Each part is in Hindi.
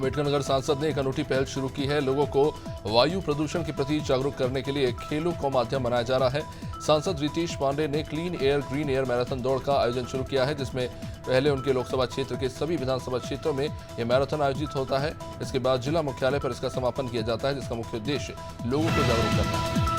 अम्बेडकर नगर सांसद ने एक अनूठी पहल शुरू की है। लोगों को वायु प्रदूषण के प्रति जागरूक करने के लिए खेलों को माध्यम बनाया जा रहा है। सांसद रितेश पांडे ने clean air green air marathon दौड़ का आयोजन शुरू किया है, जिसमें पहले उनके लोकसभा क्षेत्र के सभी विधानसभा क्षेत्रों में यह मैराथन आयोजित होता है। इसके बाद जिला मुख्यालय पर इसका समापन किया जाता है, जिसका मुख्य उद्देश्य लोगों को जागरूक करना है।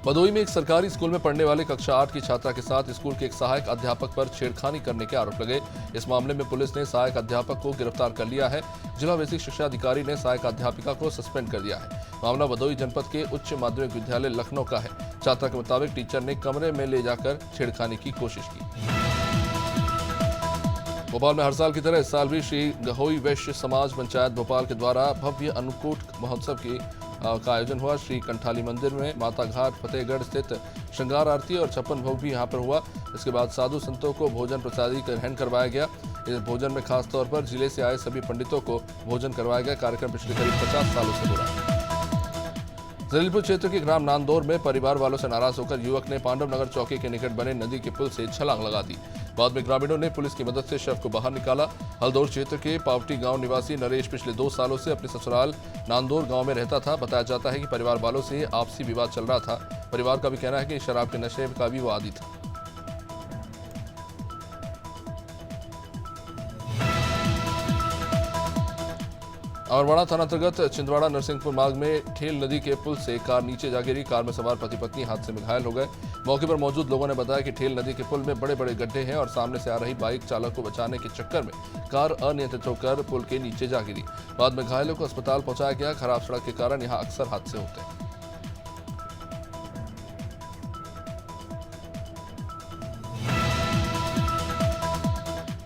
भदोही में एक सरकारी स्कूल में पढ़ने वाले कक्षा 8 की छात्रा के साथ स्कूल के एक सहायक अध्यापक पर छेड़खानी करने के आरोप लगे। इस मामले में पुलिस ने सहायक अध्यापक को गिरफ्तार कर लिया है। जिला बेसिक शिक्षा अधिकारी ने सहायक अध्यापिका को सस्पेंड कर दिया है। मामला भदोही जनपद के उच्च माध्यमिक विद्यालय लखनऊ का है। छात्रा के मुताबिक टीचर ने कमरे में ले जाकर छेड़खानी की कोशिश की। भोपाल में हर साल की तरह इस साल भी श्री गहोई वैश्य समाज पंचायत भोपाल के द्वारा भव्य अन्नकूट महोत्सव का आयोजन हुआ। श्री कंठाली मंदिर में माता घाट फतेहगढ़ स्थित श्रृंगार आरती और छप्पन भोग भी यहां पर हुआ। इसके बाद साधु संतों को भोजन प्रसादी ग्रहण करवाया गया। इस भोजन में खास तौर पर जिले से आए सभी पंडितों को भोजन करवाया गया। कार्यक्रम पिछले करीब 50 सालों से हो रहा है। जलीलपुर क्षेत्र के ग्राम नांदौर में परिवार वालों से नाराज होकर युवक ने पांडव नगर चौकी के निकट बने नदी के पुल से छलांग लगा दी। बाद में ग्रामीणों ने पुलिस की मदद से शव को बाहर निकाला। हल्दौर क्षेत्र के पावटी गांव निवासी नरेश पिछले 2 सालों से अपने ससुराल नांदौर गांव में रहता था। बताया जाता है कि परिवार वालों से आपसी विवाद चल रहा था। परिवार का भी कहना है कि शराब के नशे का भी वो आदी था। अमरवाड़ा थाना अंतर्गत छिंदवाड़ा नरसिंहपुर मार्ग में ठेल नदी के पुल से कार नीचे जा गिरी। कार में सवार पति पत्नी हादसे में घायल हो गए। मौके पर मौजूद लोगों ने बताया कि ठेल नदी के पुल में बड़े बड़े गड्ढे हैं और सामने से आ रही बाइक चालक को बचाने के चक्कर में कार अनियंत्रित होकर पुल के नीचे जा गिरी। बाद में घायलों को अस्पताल पहुंचाया गया। खराब सड़क के कारण यहां अक्सर हादसे होते हैं।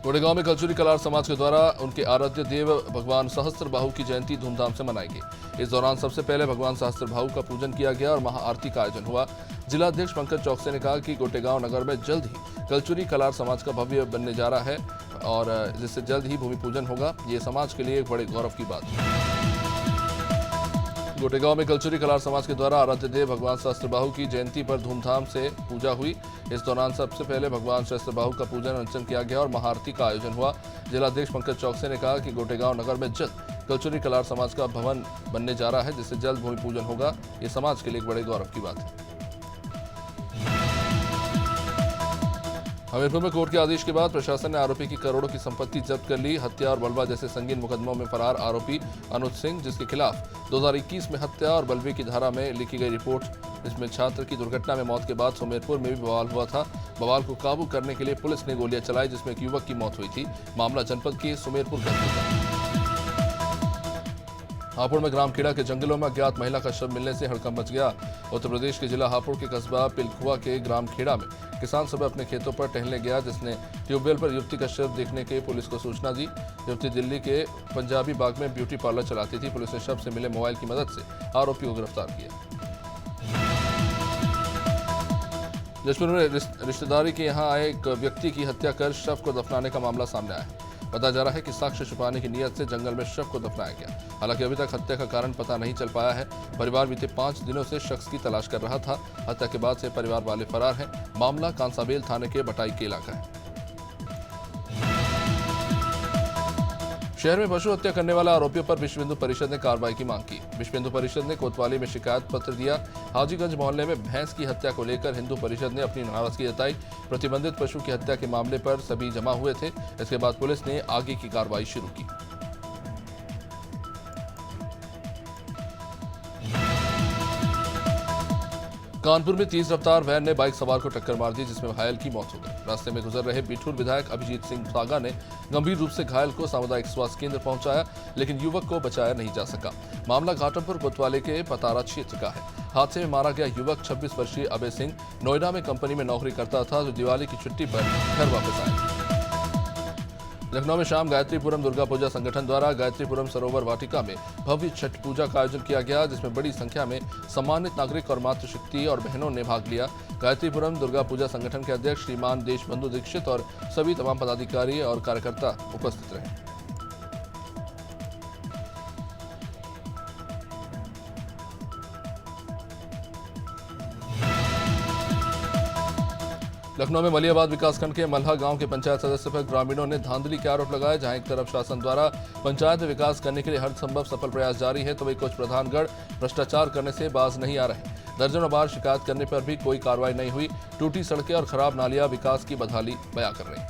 गोड़ेगांव में कलचुरी कलार समाज के द्वारा उनके आराध्य देव भगवान सहस्त्रबाहु की जयंती धूमधाम से मनाई गई। इस दौरान सबसे पहले भगवान सहस्त्रबाहु का पूजन किया गया और महाआरती का आयोजन हुआ। जिलाध्यक्ष पंकज चौकसे ने कहा कि गोटेगांव नगर में जल्द ही कलचुरी कलार समाज का भव्य बनने जा रहा है और जिससे जल्द ही भूमि पूजन होगा। ये समाज के लिए एक बड़े गौरव की बात है। गोटेगांव में कलचुरी कलार समाज के द्वारा आराध्य देव भगवान सहस्त्रबाहु की जयंती पर धूमधाम से पूजा हुई। इस दौरान सबसे पहले भगवान सहस्त्रबाहु का पूजन अर्चन किया गया और महाआरती का आयोजन हुआ। जिलाध्यक्ष पंकज चौकसे ने कहा कि गोटेगांव नगर में जल्द कलचुरी कलार समाज का भवन बनने जा रहा है, जिससे जल्द भूमि पूजन होगा। ये समाज के लिए एक बड़े गौरव की बात है। हमीरपुर में कोर्ट के आदेश के बाद प्रशासन ने आरोपी की करोड़ों की संपत्ति जब्त कर ली। हत्या और बलवा जैसे संगीन मुकदमों में फरार आरोपी अनुज सिंह, जिसके खिलाफ 2021 में हत्या और बलवे की धारा में लिखी गई रिपोर्ट, इसमें छात्र की दुर्घटना में मौत के बाद सुमेरपुर में भी बवाल हुआ था। बवाल को काबू करने के लिए पुलिस ने गोलियां चलाई, जिसमें एक युवक की मौत हुई थी। मामला जनपद के सुमेरपुर का था। हापुड़ में ग्राम खेड़ा के जंगलों में अज्ञात महिला का शव मिलने से हड़कंप मच गया। उत्तर प्रदेश के जिला हापुड़ के कस्बा पिलखुआ के ग्राम खेड़ा में किसान सुबह अपने खेतों पर टहलने गया, जिसने ट्यूबवेल पर युवती का शव देखने के पुलिस को सूचना दी। युवती दिल्ली के पंजाबी बाग में ब्यूटी पार्लर चलाती थी। पुलिस ने शव से मिले मोबाइल की मदद से आरोपी को गिरफ्तार किया। जशपुर में रिश्तेदारी के यहां आए एक व्यक्ति की हत्या कर शव को दफनाने का मामला सामने आया है। बताया जा रहा है कि साक्ष्य छुपाने की नियत से जंगल में शव को दफनाया गया। हालांकि अभी तक हत्या का कारण पता नहीं चल पाया है। परिवार बीते 5 दिनों से शख्स की तलाश कर रहा था। हत्या के बाद से परिवार वाले फरार हैं। मामला कांसाबेल थाने के बटाई के इलाका है। शहर में पशु हत्या करने वाले आरोपियों पर विश्व हिंदू परिषद ने कार्रवाई की मांग की। विश्व हिंदू परिषद ने कोतवाली में शिकायत पत्र दिया। हाजीगंज मोहल्ले में भैंस की हत्या को लेकर हिंदू परिषद ने अपनी नाराजगी जताई। प्रतिबंधित पशु की हत्या के मामले पर सभी जमा हुए थे। इसके बाद पुलिस ने आगे की कार्रवाई शुरू की। कानपुर में तेज रफ्तार वैन ने बाइक सवार को टक्कर मार दी, जिसमें घायल की मौत हो गई। रास्ते में गुजर रहे बिठूर विधायक अभिजीत सिंह सागा ने गंभीर रूप से घायल को सामुदायिक स्वास्थ्य केंद्र पहुंचाया, लेकिन युवक को बचाया नहीं जा सका। मामला घाटमपुर कोतवाली के पतारा क्षेत्र का है। हादसे में मारा गया युवक 26 वर्षीय अभय सिंह नोएडा में कंपनी में नौकरी करता था, जो दिवाली की छुट्टी पर घर वापस आया। लखनऊ में शाम गायत्रीपुरम दुर्गा पूजा संगठन द्वारा गायत्रीपुरम सरोवर वाटिका में भव्य छठ पूजा का आयोजन किया गया, जिसमें बड़ी संख्या में सम्मानित नागरिक और मातृशक्ति और बहनों ने भाग लिया। गायत्रीपुरम दुर्गा पूजा संगठन के अध्यक्ष श्रीमान देशबंधु दीक्षित और सभी तमाम पदाधिकारी और कार्यकर्ता उपस्थित रहे। लखनऊ में मलियाबाद विकासखंड के मल्हा गांव के पंचायत सदस्य पर ग्रामीणों ने धांधली के आरोप लगाए। जहां एक तरफ शासन द्वारा पंचायत में विकास करने के लिए हर संभव सफल प्रयास जारी है, तो वही कुछ प्रधानगढ़ भ्रष्टाचार करने से बाज नहीं आ रहे। दर्जनों बार शिकायत करने पर भी कोई कार्रवाई नहीं हुई। टूटी सड़कें और खराब नालियां विकास की बदहाली बयां कर रही।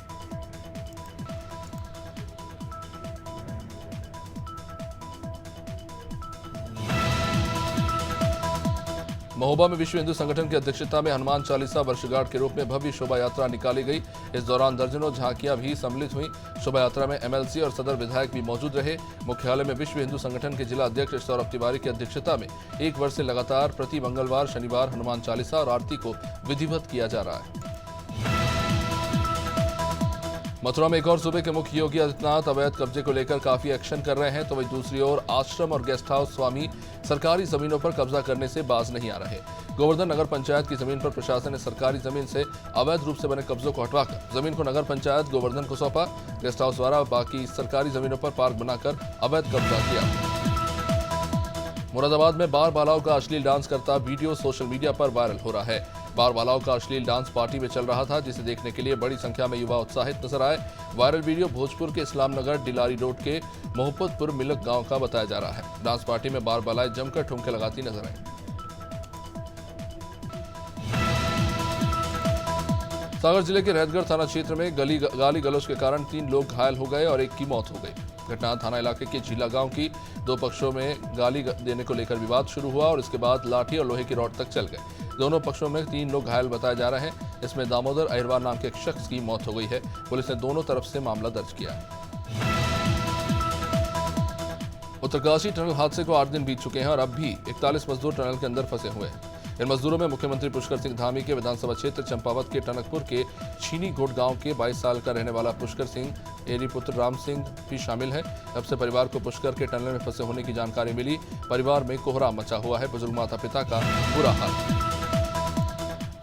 महोबा में विश्व हिंदू संगठन की अध्यक्षता में हनुमान चालीसा वर्षगांठ के रूप में भव्य शोभा यात्रा निकाली गई। इस दौरान दर्जनों झांकियां भी सम्मिलित हुई। शोभा यात्रा में एमएलसी और सदर विधायक भी मौजूद रहे। मुख्यालय में विश्व हिंदू संगठन के जिला अध्यक्ष सौरभ तिवारी की अध्यक्षता में 1 वर्ष से लगातार प्रति मंगलवार शनिवार हनुमान चालीसा और आरती को विधिवत किया जा रहा है। मथुरा में एक और सूबे के मुख्य योगी आदित्यनाथ अवैध कब्जे को लेकर काफी एक्शन कर रहे हैं, तो वहीं दूसरी ओर आश्रम और गेस्ट हाउस स्वामी सरकारी जमीनों पर कब्जा करने से बाज नहीं आ रहे। गोवर्धन नगर पंचायत की जमीन पर प्रशासन ने सरकारी जमीन से अवैध रूप से बने कब्जों को हटवाकर जमीन को नगर पंचायत गोवर्धन को सौंपा। गेस्ट हाउस द्वारा बाकी सरकारी जमीनों पर पार्क बनाकर अवैध कब्जा किया। मुरादाबाद में बार बालाओं का अश्लील डांस करता वीडियो सोशल मीडिया पर वायरल हो रहा है। बार बालाओं का अश्लील डांस पार्टी में चल रहा था, जिसे देखने के लिए बड़ी संख्या में युवा उत्साहित नजर आए। वायरल वीडियो भोजपुर के इस्लामनगर डिलारी रोड के मोहब्बतपुर मिलक गांव का बताया जा रहा है। डांस पार्टी में बार बालाएं जमकर ठुमके लगाती नजर आई। सागर जिले के रहतगढ़ थाना क्षेत्र में गाली गलौज के कारण 3 लोग घायल हो गए और एक की मौत हो गई। घटना थाना इलाके के झीला गांव की। 2 पक्षों में गाली देने को लेकर विवाद शुरू हुआ और इसके बाद लाठी और लोहे की रॉड तक चल गए। दोनों पक्षों में 3 लोग घायल बताए जा रहे हैं। इसमें दामोदर अहिरवार नाम के एक शख्स की मौत हो गई है। पुलिस ने दोनों तरफ से मामला दर्ज किया है। उत्तरकाशी टनल हादसे को 8 दिन बीत चुके हैं और अब भी 41 मजदूर टनल के अंदर फंसे हुए हैं। इन मजदूरों में मुख्यमंत्री पुष्कर सिंह धामी के विधानसभा क्षेत्र चंपावत के टनकपुर के छीनी घोट गांव के 22 साल का रहने वाला पुष्कर सिंह एरी पुत्र राम सिंह भी शामिल है। तब से परिवार को पुष्कर के टनल में फंसे होने की जानकारी मिली। परिवार में कोहराम मचा हुआ है। बुजुर्ग माता पिता का बुरा हाल।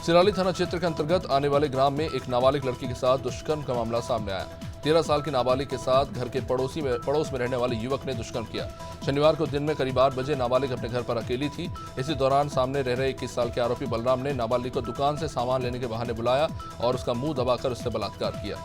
सिराली थाना क्षेत्र के अंतर्गत आने वाले ग्राम में एक नाबालिग लड़की के साथ दुष्कर्म का मामला सामने आया। 13 साल की नाबालिग के साथ घर के पड़ोस में रहने वाले युवक ने दुष्कर्म किया। शनिवार को दिन में करीब 8 बजे नाबालिग अपने घर पर अकेली थी। इसी दौरान सामने रह रहे 21 साल के आरोपी बलराम ने नाबालिग को दुकान से सामान लेने के बहाने बुलाया और उसका मुंह दबाकर उससे बलात्कार किया।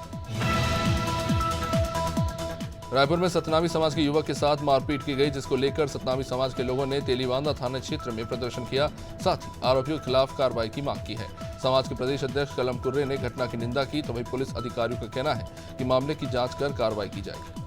रायपुर में सतनामी समाज के युवक के साथ मारपीट की गई, जिसको लेकर सतनामी समाज के लोगों ने तेलीबांधा थाना क्षेत्र में प्रदर्शन किया। साथ ही आरोपियों के खिलाफ कार्रवाई की मांग की है। समाज के प्रदेश अध्यक्ष कलम कुर्रे ने घटना की निंदा की, तो वहीं पुलिस अधिकारियों का कहना है कि मामले की जांच कर कार्रवाई की जाएगी।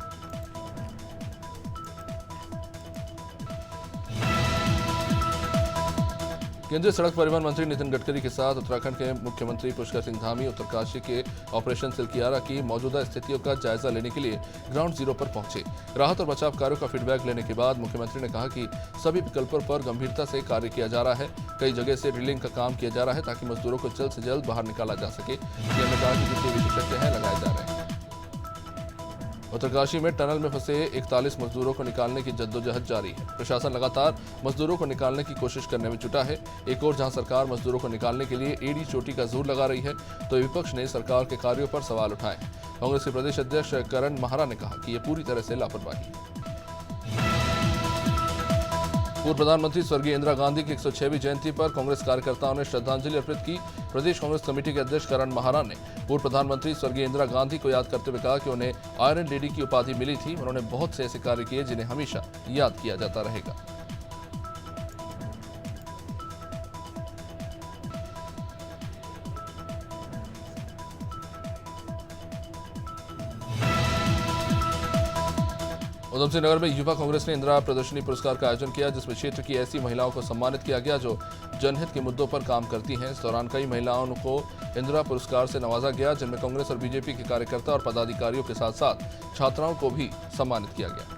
केंद्रीय सड़क परिवहन मंत्री नितिन गडकरी के साथ उत्तराखंड के मुख्यमंत्री पुष्कर सिंह धामी उत्तरकाशी के ऑपरेशन सिलकियारा की मौजूदा स्थितियों का जायजा लेने के लिए ग्राउंड जीरो पर पहुंचे। राहत और बचाव कार्यों का फीडबैक लेने के बाद मुख्यमंत्री ने कहा कि सभी विकल्पों पर गंभीरता से कार्य किया जा रहा है। कई जगह से ड्रिलिंग का काम किया जा रहा है ताकि मजदूरों को जल्द से जल्द बाहर निकाला जा सके। सीएम ने कहा कि जितने विशेषज्ञ हैं लगाए जा रहे हैं। उत्तरकाशी में टनल में फंसे 41 मजदूरों को निकालने की जद्दोजहद जारी है। प्रशासन लगातार मजदूरों को निकालने की कोशिश करने में जुटा है। एक और जहां सरकार मजदूरों को निकालने के लिए एड़ी चोटी का जोर लगा रही है, तो विपक्ष ने सरकार के कार्यों पर सवाल उठाए। कांग्रेस के प्रदेश अध्यक्ष करण महारा ने कहा कि यह पूरी तरह से लापरवाही है। पूर्व प्रधानमंत्री स्वर्गीय इंदिरा गांधी की 106वीं जयंती पर कांग्रेस कार्यकर्ताओं ने श्रद्धांजलि अर्पित की। प्रदेश कांग्रेस कमेटी के अध्यक्ष करण महारा ने पूर्व प्रधानमंत्री स्वर्गीय इंदिरा गांधी को याद करते हुए कहा कि उन्हें आयरन लेडी की उपाधि मिली थी। उन्होंने बहुत से ऐसे कार्य किए जिन्हें हमेशा याद किया जाता रहेगा। उधम सिंह नगर में युवा कांग्रेस ने इंदिरा प्रदर्शनी पुरस्कार का आयोजन किया, जिसमें क्षेत्र की ऐसी महिलाओं को सम्मानित किया गया जो जनहित के मुद्दों पर काम करती हैं। इस दौरान कई महिलाओं को इंदिरा पुरस्कार से नवाजा गया, जिनमें कांग्रेस और बीजेपी के कार्यकर्ता और पदाधिकारियों के साथ साथ छात्राओं को भी सम्मानित किया गया।